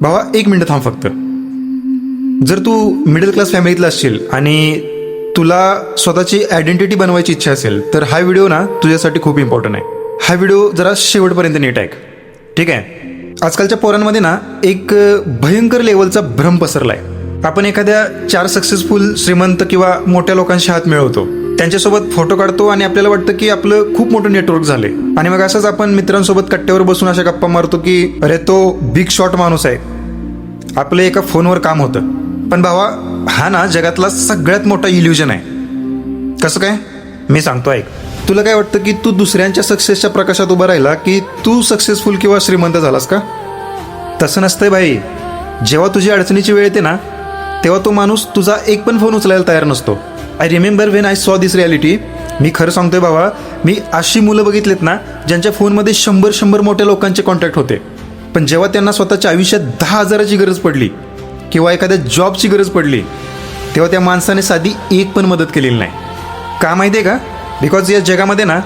भावा एक मिनिट थांब फक्त. जर तू मिडल क्लास फॅमिलीतला असशील आणि तुला स्वतःची आयडेंटिटी बनवायची इच्छा असेल तर हा व्हिडिओ ना तुझ्यासाठी खूप इम्पॉर्टंट आहे. हा व्हिडिओ जरा शेवटपर्यंत नीट ऐक, ठीक आहे. आजकालच्या पोरांमध्ये ना एक भयंकर लेवलचा भ्रम पसरलाय. आपण एखाद्या 4 सक्सेसफुल श्रीमंत किंवा मोठ्या लोकांशी हात मिळवतो, त्यांच्यासोबत फोटो काढतो आणि आपल्याला वाटतं की आपलं खूप मोठं नेटवर्क झालंय. आणि मग असंच आपण मित्रांसोबत कट्ट्यावर बसून अशा गप्पा मारतो की अरे तो बिग शॉट माणूस आहे, आपलं एका फोनवर काम होतं. पण भावा, हा ना जगातला सगळ्यात मोठा इल्युजन आहे. कसं काय? मी सांगतो ऐक. तुला काय वाटतं की तू दुसऱ्यांच्या सक्सेसच्या प्रकाशात उभा राहिला की तू सक्सेसफुल किंवा श्रीमंत झालास का? तसं नसतंय भाई. जेव्हा तुझी अडचणीची वेळ येते ना तेव्हा तो माणूस तुझा एक पण फोन उचलायला तयार नसतो. I remember when I saw this reality. मी खरं सांगतोय भावा, मी अशी मुलं बघितलेत ना ज्यांच्या फोनमध्ये 100 मोठ्या लोकांचे कॉन्टॅक्ट होते, पण जेव्हा त्यांना स्वतःच्या आयुष्यात 10,000ची गरज पडली किंवा एखाद्या जॉबची गरज पडली तेव्हा त्या माणसाने साधी एक पण मदत केलेली नाही. का माहिती आहे का? बिकॉज या जगामध्ये ना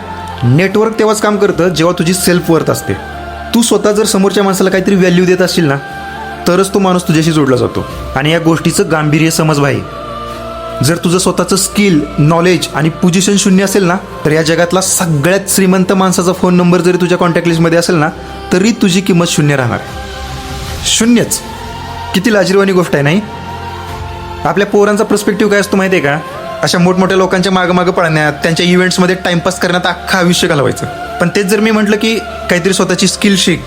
नेटवर्क तेव्हाच काम करतं जेव्हा तुझी सेल्फ वर्थ असते. तू स्वतः जर समोरच्या माणसाला काहीतरी व्हॅल्यू देत असशील ना तरच तो माणूस तुझ्याशी जोडला जातो. आणि या गोष्टीचं गांभीर्य समज भाई. जर तुझं स्वतःचं स्किल, नॉलेज आणि पोझिशन शून्य असेल ना तर या जगातला सगळ्यात श्रीमंत माणसाचा फोन नंबर जरी तुझ्या कॉन्टॅक्ट लिस्टमध्ये असेल ना तरी तुझी किंमत शून्य राहणार. शून्यच. किती लाजिरवाणी गोष्ट आहे नाही? आपल्या पोरांचा पर्स्पेक्टिव्ह काय असतो माहिती आहे का? अशा मोठमोठ्या लोकांच्या मागं पळण्यात, त्यांच्या इव्हेंट्समध्ये टाइमपास करण्यात अख्खा आयुष्य घालवायचं. पण तेच जर मी म्हटलं की काहीतरी स्वतःची स्किल शिक,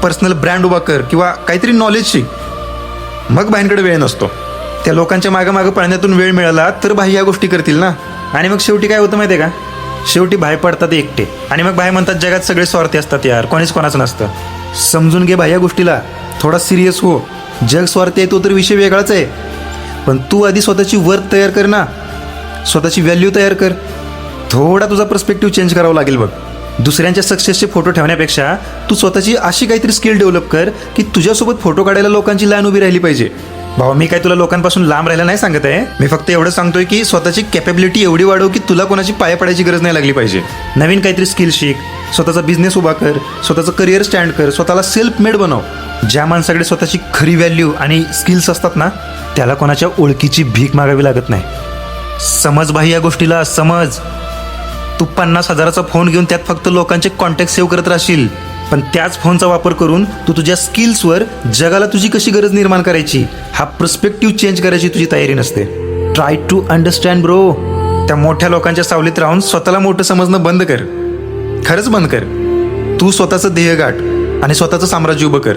पर्सनल ब्रँड उभा कर किंवा काहीतरी नॉलेज शिक, मग बाहेरकडे वेळ नसतो. त्या लोकांच्या मागं पळण्यातून वेळ मिळाला तर भाई या गोष्टी करतील ना. आणि मग शेवटी काय होतं माहिती आहे का? शेवटी भाई पडतात एकटे. आणि मग भाई म्हणतात जगात सगळे स्वार्थी असतात यार, कोणीच कोणाचं नसतं. समजून घे भाई या गोष्टीला, थोडा सिरियस हो. जग स्वार्थी आहे तो तर विषय वेगळाच आहे, पण तू आधी स्वतःची वर्थ तयार कर ना, स्वतःची व्हॅल्यू तयार कर. थोडा तुझा पर्स्पेक्टिव्ह चेंज करावा लागेल बघ. दुसऱ्यांच्या सक्सेसचे फोटो ठेवण्यापेक्षा तू स्वतःची अशी काहीतरी स्किल डेव्हलप कर की तुझ्यासोबत फोटो काढायला लोकांची लाईन उभी राहिली पाहिजे. भावा, मी काय तुला लोकांपासून लांब राहायला नाही सांगत आहे. मी फक्त एवढं सांगतोय की स्वतःची कॅपेबिलिटी एवढी वाढव की तुला कोणाची पाया पडायची गरज नाही लागली पाहिजे. नवीन काहीतरी स्किल शिक, स्वतःचा बिझनेस उभा कर, स्वतःचं करिअर स्टँड कर, स्वतःला सेल्फ मेड बनव. ज्या माणसाकडे स्वतःची खरी व्हॅल्यू आणि स्किल्स असतात ना त्याला कोणाच्या ओळखीची भीक मागावी लागत नाही. समज भाई या गोष्टीला, समज. तू 50,000चा फोन घेऊन त्यात फक्त लोकांचे कॉन्टॅक्ट सेव्ह करत राहशील, पण त्याच फोनचा वापर करून तू तुझ्या स्किल्सवर जगाला तुझी कशी गरज निर्माण करायची हा पर्स्पेक्टिव्ह चेंज करायची तुझी तयारी नसते. Try to understand bro. त्या मोठ्या लोकांच्या सावलीत राहून स्वतःला मोठं समजणं बंद कर. खरंच बंद कर. तू स्वतःचं ध्येय गाठ आणि स्वतःचं साम्राज्य उभं कर.